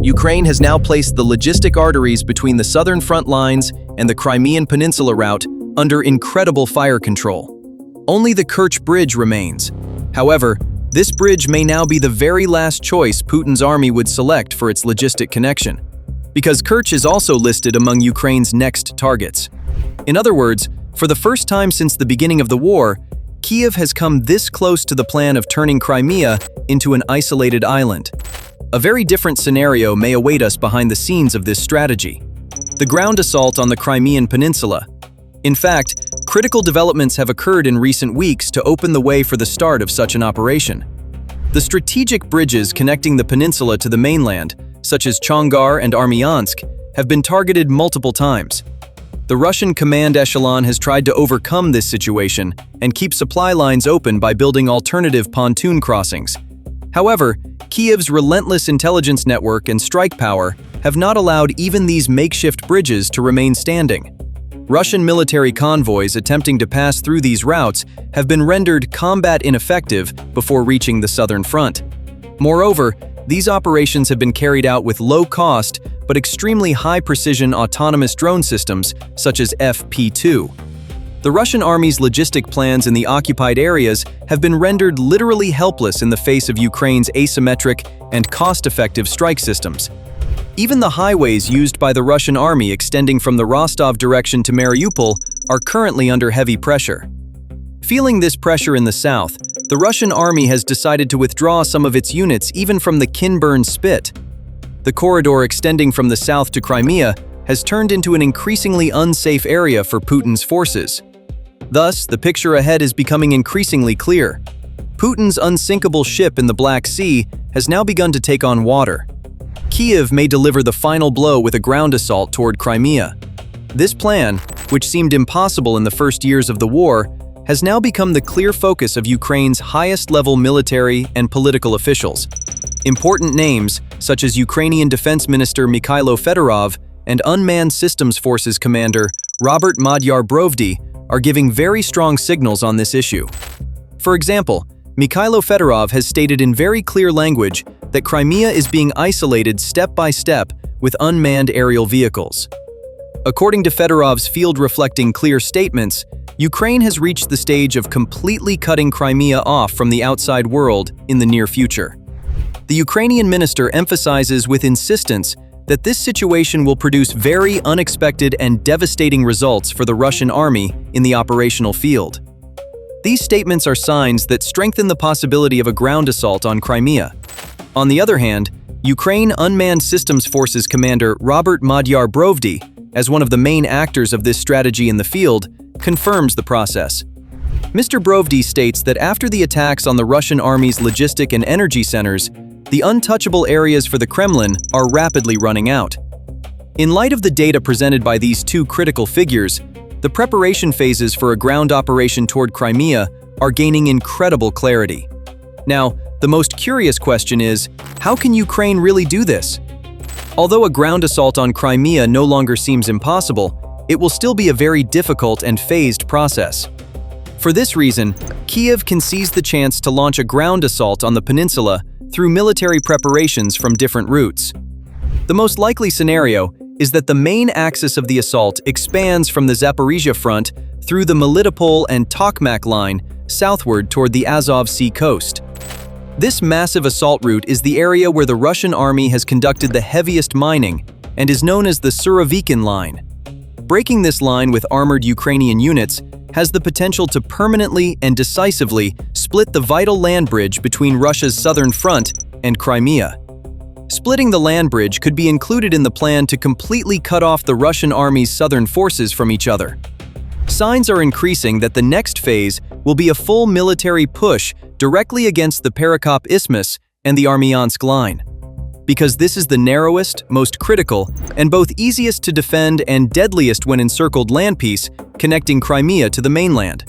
Ukraine has now placed the logistic arteries between the southern front lines and the Crimean Peninsula route under incredible fire control. Only the Kerch Bridge remains. However, this bridge may now be the very last choice Putin's army would select for its logistic connection, because Kerch is also listed among Ukraine's next targets. In other words, for the first time since the beginning of the war, Kiev has come this close to the plan of turning Crimea into an isolated island. A very different scenario may await us behind the scenes of this strategy: the ground assault on the Crimean Peninsula. In fact, critical developments have occurred in recent weeks to open the way for the start of such an operation. The strategic bridges connecting the peninsula to the mainland, such as Chongar and Armyansk, have been targeted multiple times. The Russian command echelon has tried to overcome this situation and keep supply lines open by building alternative pontoon crossings. However, Kiev's relentless intelligence network and strike power have not allowed even these makeshift bridges to remain standing. Russian military convoys attempting to pass through these routes have been rendered combat ineffective before reaching the southern front. Moreover, these operations have been carried out with low-cost but extremely high-precision autonomous drone systems such as FP2. The Russian army's logistic plans in the occupied areas have been rendered literally helpless in the face of Ukraine's asymmetric and cost-effective strike systems. Even the highways used by the Russian army extending from the Rostov direction to Mariupol are currently under heavy pressure. Feeling this pressure in the south, the Russian army has decided to withdraw some of its units even from the Kinburn Spit. The corridor extending from the south to Crimea has turned into an increasingly unsafe area for Putin's forces. Thus, the picture ahead is becoming increasingly clear. Putin's unsinkable ship in the Black Sea has now begun to take on water. Kiev may deliver the final blow with a ground assault toward Crimea. This plan, which seemed impossible in the first years of the war, has now become the clear focus of Ukraine's highest-level military and political officials. Important names, such as Ukrainian Defense Minister Mikhailo Fedorov and Unmanned Systems Forces Commander Robert Magyar Brovdy, are giving very strong signals on this issue. For example, Mikhailo Fedorov has stated in very clear language that Crimea is being isolated step by step with unmanned aerial vehicles. According to Fedorov's field-reflecting clear statements, Ukraine has reached the stage of completely cutting Crimea off from the outside world in the near future. The Ukrainian minister emphasizes with insistence that this situation will produce very unexpected and devastating results for the Russian army in the operational field. These statements are signs that strengthen the possibility of a ground assault on Crimea. On the other hand, Ukraine Unmanned Systems Forces Commander Robert Magyar Brovdy, as one of the main actors of this strategy in the field, confirms the process. Mr. Brovdy states that after the attacks on the Russian army's logistic and energy centers, the untouchable areas for the Kremlin are rapidly running out. In light of the data presented by these two critical figures, the preparation phases for a ground operation toward Crimea are gaining incredible clarity. Now, the most curious question is, how can Ukraine really do this? Although a ground assault on Crimea no longer seems impossible, it will still be a very difficult and phased process. For this reason, Kiev can seize the chance to launch a ground assault on the peninsula through military preparations from different routes. The most likely scenario is that the main axis of the assault expands from the Zaporizhia front through the Melitopol and Tokmak line southward toward the Azov Sea coast. This massive assault route is the area where the Russian army has conducted the heaviest mining and is known as the Surovikin Line. Breaking this line with armored Ukrainian units has the potential to permanently and decisively split the vital land bridge between Russia's southern front and Crimea. Splitting the land bridge could be included in the plan to completely cut off the Russian army's southern forces from each other. Signs are increasing that the next phase will be a full military push directly against the Perekop Isthmus and the Armyansk Line. Because this is the narrowest, most critical, and both easiest to defend and deadliest when encircled land piece connecting Crimea to the mainland.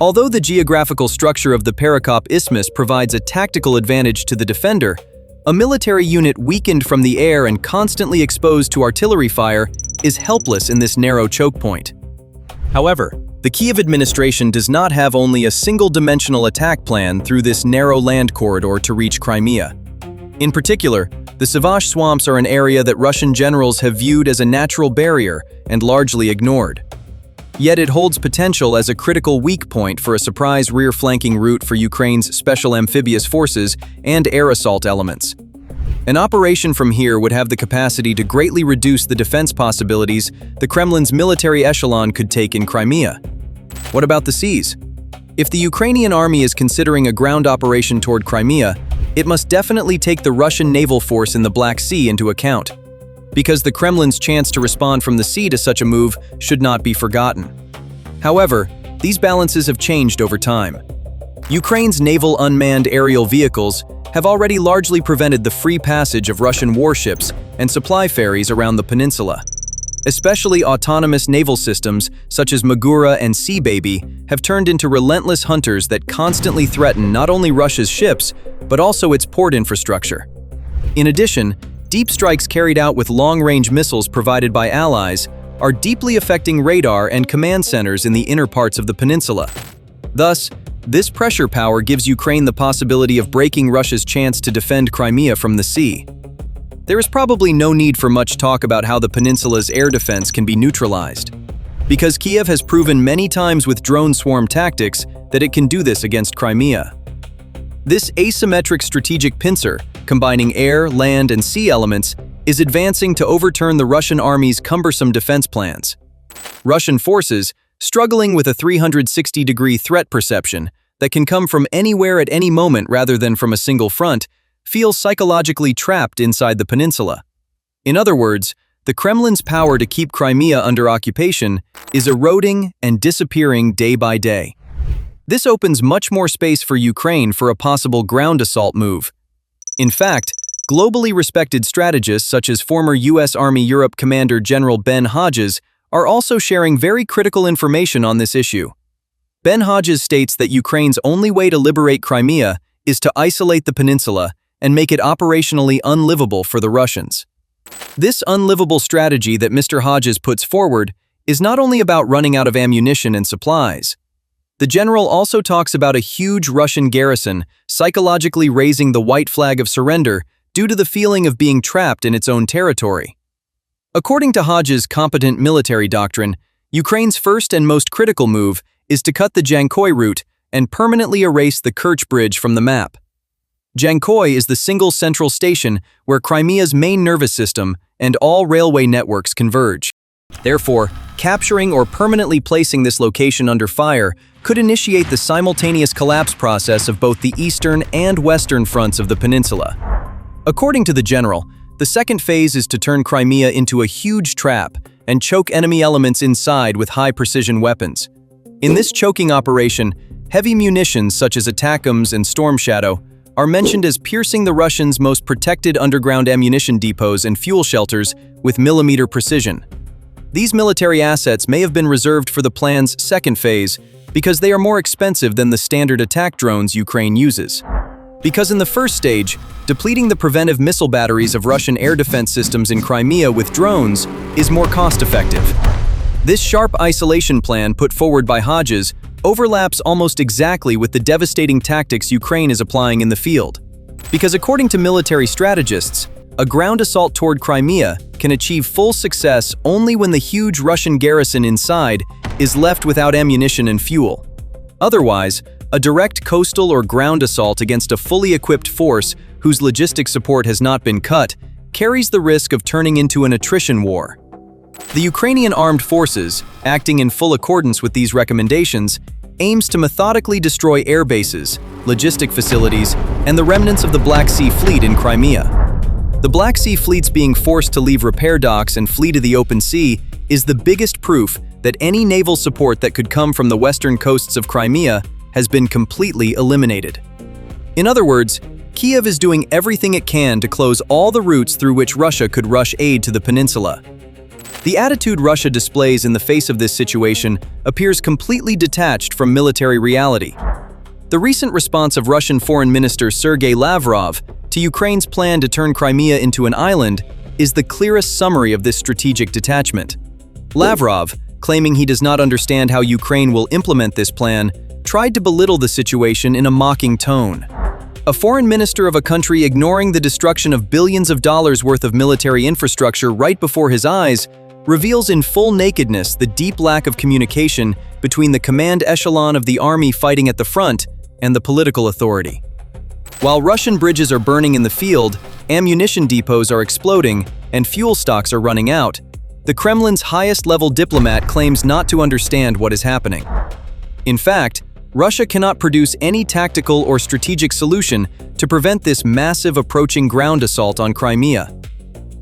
Although the geographical structure of the Perekop Isthmus provides a tactical advantage to the defender, a military unit weakened from the air and constantly exposed to artillery fire is helpless in this narrow choke point. However, the Kiev administration does not have only a single-dimensional attack plan through this narrow land corridor to reach Crimea. In particular, the Sivash swamps are an area that Russian generals have viewed as a natural barrier and largely ignored. Yet it holds potential as a critical weak point for a surprise rear-flanking route for Ukraine's special amphibious forces and air assault elements. An operation from here would have the capacity to greatly reduce the defense possibilities the Kremlin's military echelon could take in Crimea. What about the seas? If the Ukrainian army is considering a ground operation toward Crimea, it must definitely take the Russian naval force in the Black Sea into account, because the Kremlin's chance to respond from the sea to such a move should not be forgotten. However, these balances have changed over time. Ukraine's naval unmanned aerial vehicles have already largely prevented the free passage of Russian warships and supply ferries around the peninsula. Especially autonomous naval systems such as Magura and Sea Baby have turned into relentless hunters that constantly threaten not only Russia's ships, but also its port infrastructure. In addition, deep strikes carried out with long-range missiles provided by allies are deeply affecting radar and command centers in the inner parts of the peninsula. Thus, this pressure power gives Ukraine the possibility of breaking Russia's chance to defend Crimea from the sea. There is probably no need for much talk about how the peninsula's air defense can be neutralized, because Kiev has proven many times with drone swarm tactics that it can do this against Crimea. This asymmetric strategic pincer, combining air, land, and sea elements, is advancing to overturn the Russian army's cumbersome defense plans. Russian forces, struggling with a 360-degree threat perception that can come from anywhere at any moment rather than from a single front, feel psychologically trapped inside the peninsula. In other words, the Kremlin's power to keep Crimea under occupation is eroding and disappearing day by day. This opens much more space for Ukraine for a possible ground assault move. In fact, globally respected strategists such as former U.S. Army Europe Commander General Ben Hodges are also sharing very critical information on this issue. Ben Hodges states that Ukraine's only way to liberate Crimea is to isolate the peninsula and make it operationally unlivable for the Russians. This unlivable strategy that Mr. Hodges puts forward is not only about running out of ammunition and supplies. The general also talks about a huge Russian garrison psychologically raising the white flag of surrender due to the feeling of being trapped in its own territory. According to Hodges' competent military doctrine, Ukraine's first and most critical move is to cut the Dzhankoi route and permanently erase the Kerch Bridge from the map. Dzhankoi is the single central station where Crimea's main nervous system and all railway networks converge. Therefore, capturing or permanently placing this location under fire could initiate the simultaneous collapse process of both the eastern and western fronts of the peninsula. According to the general, the second phase is to turn Crimea into a huge trap and choke enemy elements inside with high-precision weapons. In this choking operation, heavy munitions such as ATACMS and Storm Shadow are mentioned as piercing the Russians' most protected underground ammunition depots and fuel shelters with millimeter precision. These military assets may have been reserved for the plan's second phase because they are more expensive than the standard attack drones Ukraine uses. Because in the first stage, depleting the preventive missile batteries of Russian air defense systems in Crimea with drones is more cost-effective. This sharp isolation plan put forward by Hodges overlaps almost exactly with the devastating tactics Ukraine is applying in the field. Because according to military strategists, a ground assault toward Crimea can achieve full success only when the huge Russian garrison inside is left without ammunition and fuel. Otherwise, a direct coastal or ground assault against a fully equipped force whose logistic support has not been cut carries the risk of turning into an attrition war. The Ukrainian armed forces, acting in full accordance with these recommendations, aims to methodically destroy air bases, logistic facilities, and the remnants of the Black Sea Fleet in Crimea. The Black Sea Fleet's being forced to leave repair docks and flee to the open sea is the biggest proof that any naval support that could come from the western coasts of Crimea has been completely eliminated. In other words, Kiev is doing everything it can to close all the routes through which Russia could rush aid to the peninsula. The attitude Russia displays in the face of this situation appears completely detached from military reality. The recent response of Russian Foreign Minister Sergei Lavrov to Ukraine's plan to turn Crimea into an island is the clearest summary of this strategic detachment. Lavrov, claiming he does not understand how Ukraine will implement this plan, tried to belittle the situation in a mocking tone. A foreign minister of a country ignoring the destruction of billions of dollars worth of military infrastructure right before his eyes reveals in full nakedness the deep lack of communication between the command echelon of the army fighting at the front and the political authority. While Russian bridges are burning in the field, ammunition depots are exploding, and fuel stocks are running out, the Kremlin's highest-level diplomat claims not to understand what is happening. In fact, Russia cannot produce any tactical or strategic solution to prevent this massive approaching ground assault on Crimea.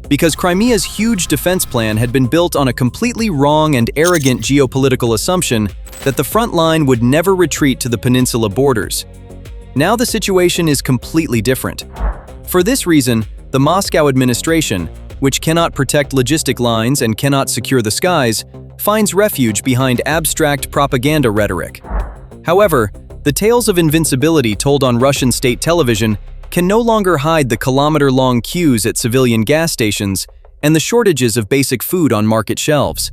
Because Crimea's huge defense plan had been built on a completely wrong and arrogant geopolitical assumption that the front line would never retreat to the peninsula borders. Now the situation is completely different. For this reason, the Moscow administration, which cannot protect logistic lines and cannot secure the skies, finds refuge behind abstract propaganda rhetoric. However, the tales of invincibility told on Russian state television can no longer hide the kilometer-long queues at civilian gas stations and the shortages of basic food on market shelves.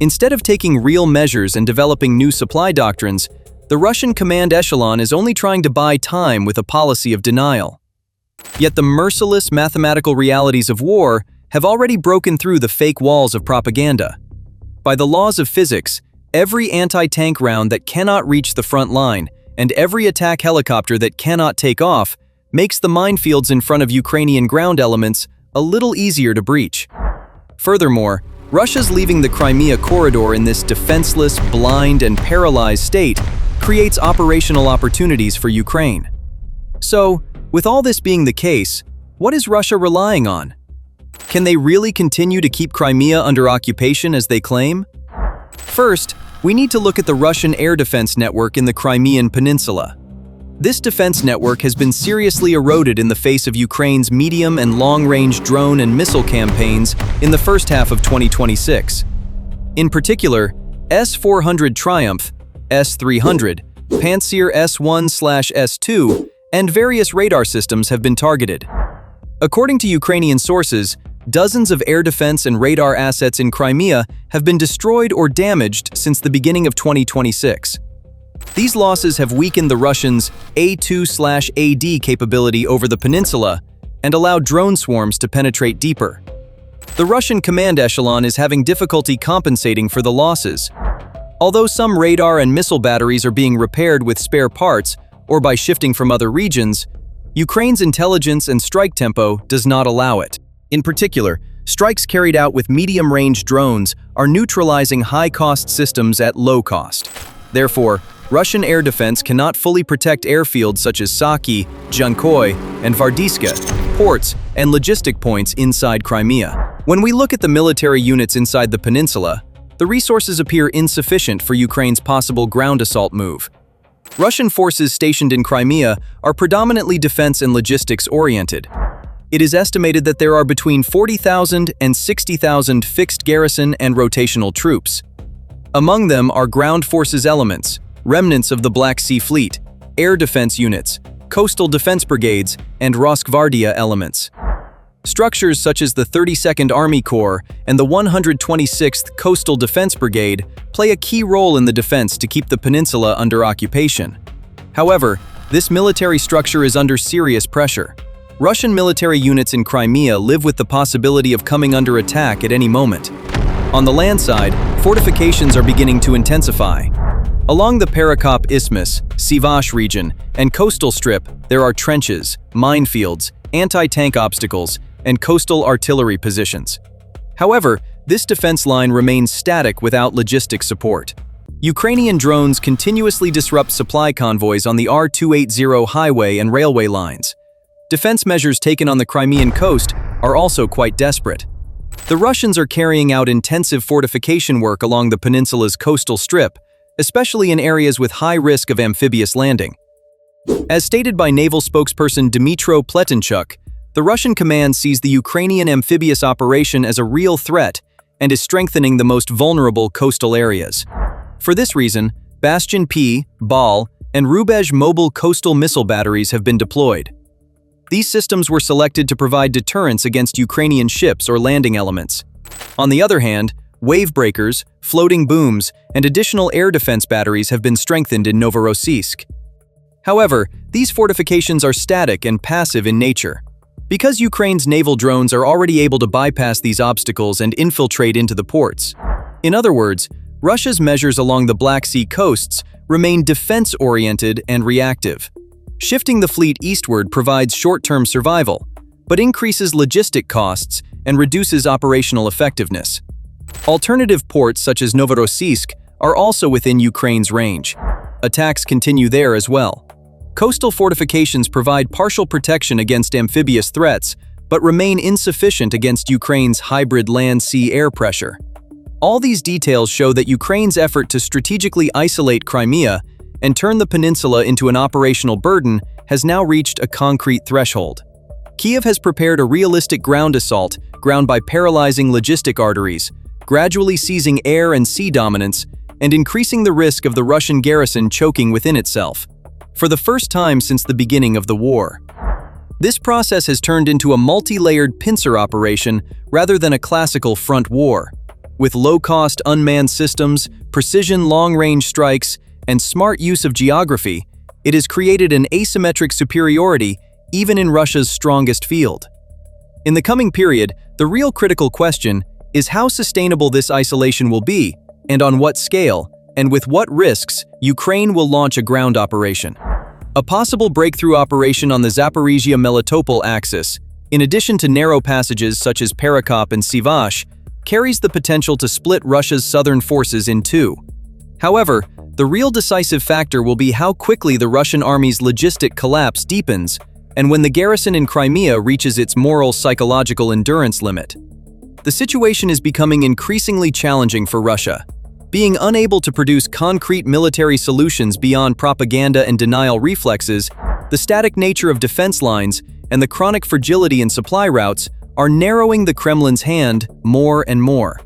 Instead of taking real measures and developing new supply doctrines, the Russian command echelon is only trying to buy time with a policy of denial. Yet the merciless mathematical realities of war have already broken through the fake walls of propaganda. By the laws of physics, every anti-tank round that cannot reach the front line and every attack helicopter that cannot take off makes the minefields in front of Ukrainian ground elements a little easier to breach. Furthermore, Russia's leaving the Crimea corridor in this defenseless, blind, and paralyzed state creates operational opportunities for Ukraine. So, with all this being the case, what is Russia relying on? Can they really continue to keep Crimea under occupation as they claim? First, we need to look at the Russian air defense network in the Crimean Peninsula. This defense network has been seriously eroded in the face of Ukraine's medium and long-range drone and missile campaigns in the first half of 2026. In particular, S-400 Triumph, S-300, Pantsir S-1/S-2, and various radar systems have been targeted. According to Ukrainian sources, dozens of air defense and radar assets in Crimea have been destroyed or damaged since the beginning of 2026. These losses have weakened the Russians' A2/AD capability over the peninsula and allowed drone swarms to penetrate deeper. The Russian command echelon is having difficulty compensating for the losses. Although some radar and missile batteries are being repaired with spare parts or by shifting from other regions, Ukraine's intelligence and strike tempo does not allow it. In particular, strikes carried out with medium-range drones are neutralizing high-cost systems at low cost. Therefore, Russian air defense cannot fully protect airfields such as Saki, Dzhankoi, and Vardiska, ports, and logistic points inside Crimea. When we look at the military units inside the peninsula, the resources appear insufficient for Ukraine's possible ground assault move. Russian forces stationed in Crimea are predominantly defense and logistics-oriented. It is estimated that there are between 40,000 and 60,000 fixed garrison and rotational troops. Among them are ground forces elements, remnants of the Black Sea Fleet, air defense units, coastal defense brigades, and Rosgvardia elements. Structures such as the 32nd Army Corps and the 126th Coastal Defense Brigade play a key role in the defense to keep the peninsula under occupation. However, this military structure is under serious pressure. Russian military units in Crimea live with the possibility of coming under attack at any moment. On the land side, fortifications are beginning to intensify. Along the Perekop Isthmus, Sivash region, and coastal strip, there are trenches, minefields, anti-tank obstacles, and coastal artillery positions. However, this defense line remains static without logistic support. Ukrainian drones continuously disrupt supply convoys on the R280 highway and railway lines. Defense measures taken on the Crimean coast are also quite desperate. The Russians are carrying out intensive fortification work along the peninsula's coastal strip, especially in areas with high risk of amphibious landing. As stated by naval spokesperson Dmytro Pletenchuk, the Russian command sees the Ukrainian amphibious operation as a real threat and is strengthening the most vulnerable coastal areas. For this reason, Bastion P, Bal, and Rubezh mobile coastal missile batteries have been deployed. These systems were selected to provide deterrence against Ukrainian ships or landing elements. On the other hand, wave breakers, floating booms, and additional air defense batteries have been strengthened in Novorossiysk. However, these fortifications are static and passive in nature. Because Ukraine's naval drones are already able to bypass these obstacles and infiltrate into the ports. In other words, Russia's measures along the Black Sea coasts remain defense-oriented and reactive. Shifting the fleet eastward provides short-term survival, but increases logistic costs and reduces operational effectiveness. Alternative ports such as Novorossiysk are also within Ukraine's range. Attacks continue there as well. Coastal fortifications provide partial protection against amphibious threats, but remain insufficient against Ukraine's hybrid land-sea air pressure. All these details show that Ukraine's effort to strategically isolate Crimea and turn the peninsula into an operational burden has now reached a concrete threshold. Kiev has prepared a realistic ground assault ground by paralyzing logistic arteries, gradually seizing air and sea dominance, and increasing the risk of the Russian garrison choking within itself. For the first time since the beginning of the war. This process has turned into a multi-layered pincer operation rather than a classical front war. With low-cost unmanned systems, precision long-range strikes, and smart use of geography, it has created an asymmetric superiority even in Russia's strongest field. In the coming period, the real critical question is how sustainable this isolation will be, and on what scale, and with what risks Ukraine will launch a ground operation. A possible breakthrough operation on the Zaporizhia-Melitopol axis, in addition to narrow passages such as Perekop and Sivash, carries the potential to split Russia's southern forces in two. However, the real decisive factor will be how quickly the Russian army's logistic collapse deepens and when the garrison in Crimea reaches its moral psychological endurance limit. The situation is becoming increasingly challenging for Russia. Being unable to produce concrete military solutions beyond propaganda and denial reflexes, the static nature of defense lines, and the chronic fragility in supply routes are narrowing the Kremlin's hand more and more.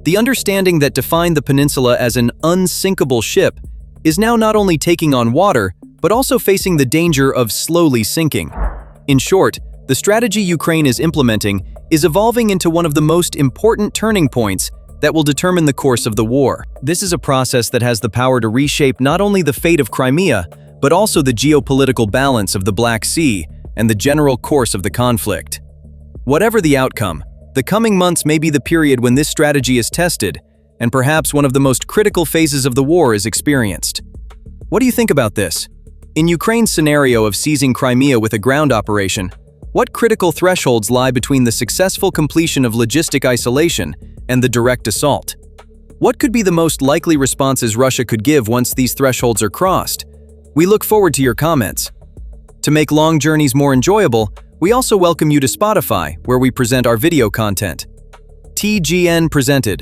The understanding that defined the peninsula as an unsinkable ship is now not only taking on water, but also facing the danger of slowly sinking. In short, the strategy Ukraine is implementing is evolving into one of the most important turning points that will determine the course of the war. This is a process that has the power to reshape not only the fate of Crimea, but also the geopolitical balance of the Black Sea and the general course of the conflict. Whatever the outcome, the coming months may be the period when this strategy is tested, and perhaps one of the most critical phases of the war is experienced. What do you think about this? In Ukraine's scenario of seizing Crimea with a ground operation, what critical thresholds lie between the successful completion of logistic isolation and the direct assault? What could be the most likely responses Russia could give once these thresholds are crossed? We look forward to your comments. To make long journeys more enjoyable, we also welcome you to Spotify, where we present our video content. TGN presented.